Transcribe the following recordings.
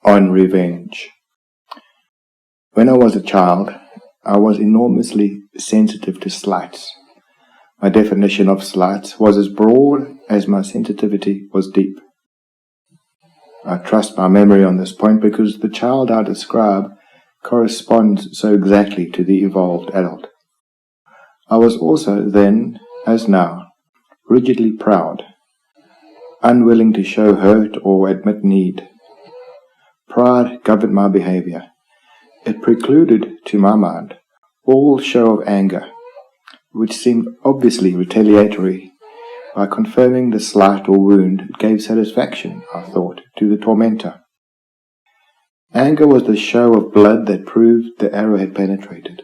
on revenge. When I was a child, I was enormously sensitive to slights. My definition of slights was as broad as my sensitivity was deep. I trust my memory on this point because the child I describe corresponds so exactly to the evolved adult. I was also then, as now, rigidly proud, unwilling to show hurt or admit need. Pride governed my behavior. It precluded, to my mind, all show of anger, which seemed obviously retaliatory. By confirming the slight or wound, it gave satisfaction, I thought, to the tormentor. Anger was the show of blood that proved the arrow had penetrated.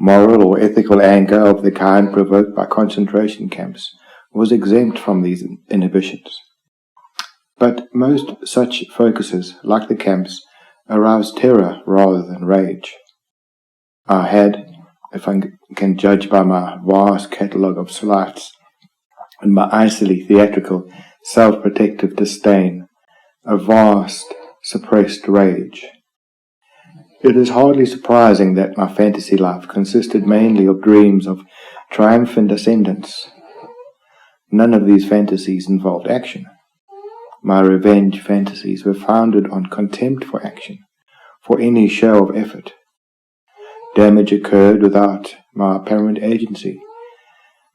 Moral or ethical anger of the kind provoked by concentration camps was exempt from these inhibitions. But most such focuses, like the camps, aroused terror rather than rage. I had, if I can judge by my vast catalogue of slights and my icily theatrical, self-protective disdain, a vast, suppressed rage. It is hardly surprising that my fantasy life consisted mainly of dreams of triumphant ascendance. None of these fantasies involved action. My revenge fantasies were founded on contempt for action, for any show of effort. Damage occurred without my apparent agency,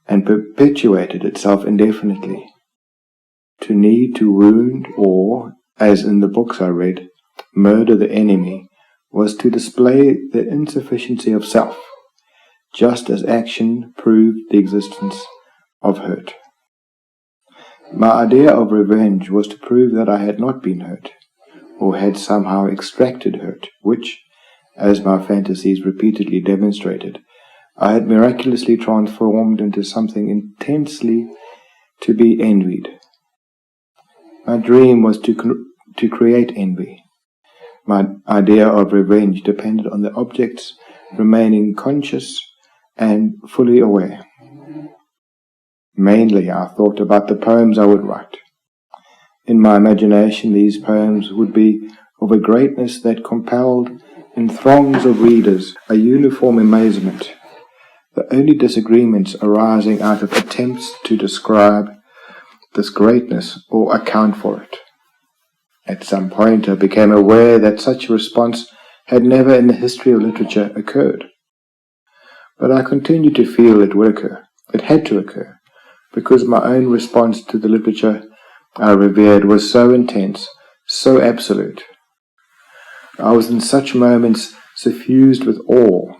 and perpetuated itself indefinitely. To need to wound or, as in the books I read, murder the enemy was to display the insufficiency of self, just as action proved the existence of hurt. My idea of revenge was to prove that I had not been hurt, or had somehow extracted hurt, which, as my fantasies repeatedly demonstrated, I had miraculously transformed into something intensely to be envied. My dream was to create envy. My idea of revenge depended on the object's remaining conscious and fully aware. Mainly I thought about the poems I would write. In my imagination these poems would be of a greatness that compelled in throngs of readers a uniform amazement, the only disagreements arising out of attempts to describe this greatness or account for it. At some point I became aware that such a response had never in the history of literature occurred. But I continued to feel it would occur. It had to occur, because my own response to the literature I revered was so intense, so absolute. I was in such moments suffused with awe,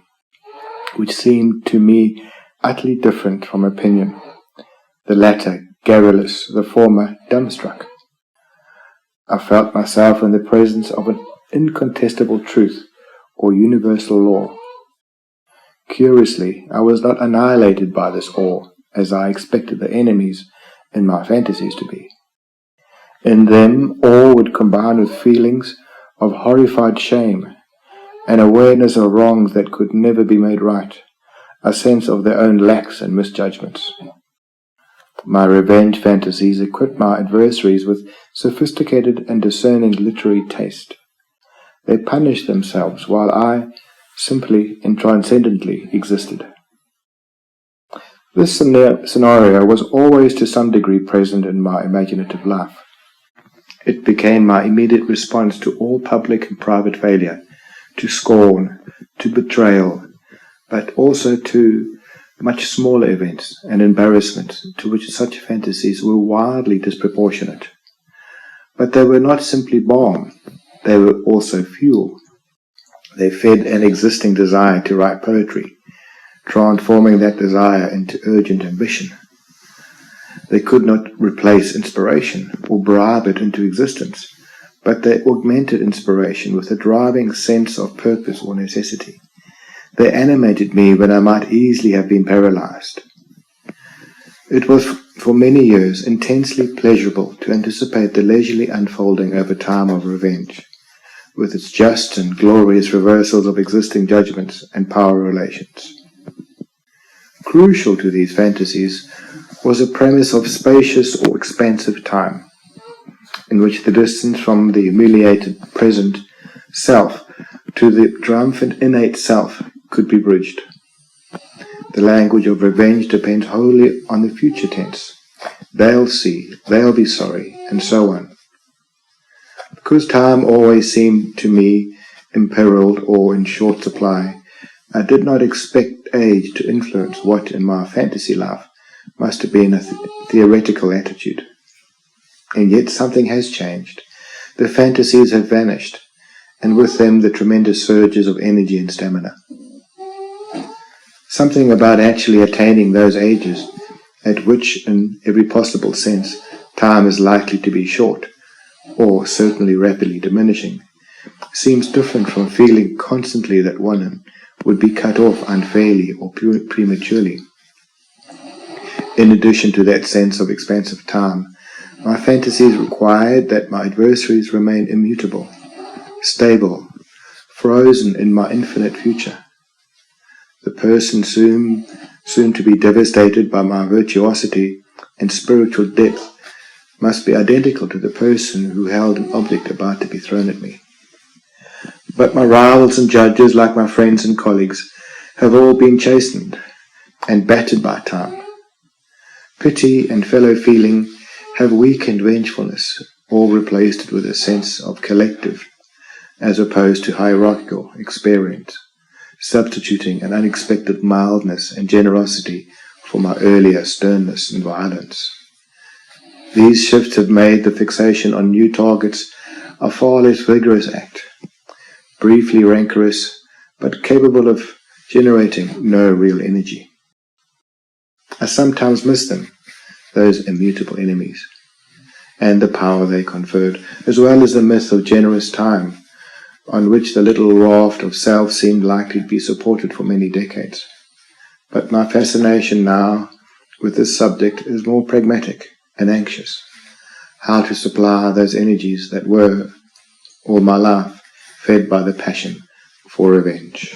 which seemed to me utterly different from opinion, the latter garrulous, the former dumbstruck. I felt myself in the presence of an incontestable truth or universal law. Curiously, I was not annihilated by this awe, as I expected the enemies in my fantasies to be. In them, awe would combine with feelings of horrified shame, an awareness of wrongs that could never be made right, a sense of their own lacks and misjudgments. My revenge fantasies equipped my adversaries with sophisticated and discerning literary taste. They punished themselves while I simply and transcendently existed. This scenario was always to some degree present in my imaginative life. It became my immediate response to all public and private failure, to scorn, to betrayal, but also to much smaller events and embarrassments to which such fantasies were wildly disproportionate. But they were not simply balm, they were also fuel. They fed an existing desire to write poetry, transforming that desire into urgent ambition. They could not replace inspiration or bribe it into existence, but they augmented inspiration with a driving sense of purpose or necessity. They animated me when I might easily have been paralyzed. It was for many years intensely pleasurable to anticipate the leisurely unfolding over time of revenge, with its just and glorious reversals of existing judgments and power relations. Crucial to these fantasies was a premise of spacious or expansive time. in which the distance from the humiliated present self to the triumphant innate self could be bridged. The language of revenge depends wholly on the future tense. They'll see, they'll be sorry, and so on. Because time always seemed to me imperiled or in short supply, I did not expect age to influence what in my fantasy life must have been a theoretical attitude. And yet something has changed. The fantasies have vanished, and with them the tremendous surges of energy and stamina. Something about actually attaining those ages at which, in every possible sense, time is likely to be short, or certainly rapidly diminishing, seems different from feeling constantly that one would be cut off unfairly or prematurely. In addition to that sense of expansive time, my fantasies required that my adversaries remain immutable, stable, frozen in my infinite future. The person soon to be devastated by my virtuosity and spiritual depth must be identical to the person who held an object about to be thrown at me. But my rivals and judges, like my friends and colleagues, have all been chastened and battered by time. Pity and fellow feeling have weakened vengefulness, or replaced it with a sense of collective, as opposed to hierarchical experience, substituting an unexpected mildness and generosity for my earlier sternness and violence. These shifts have made the fixation on new targets a far less vigorous act, briefly rancorous, but capable of generating no real energy. I sometimes miss them, those immutable enemies, and the power they conferred, as well as the myth of generous time, on which the little raft of self seemed likely to be supported for many decades. But my fascination now with this subject is more pragmatic and anxious. How to supply those energies that were, all my life, fed by the passion for revenge.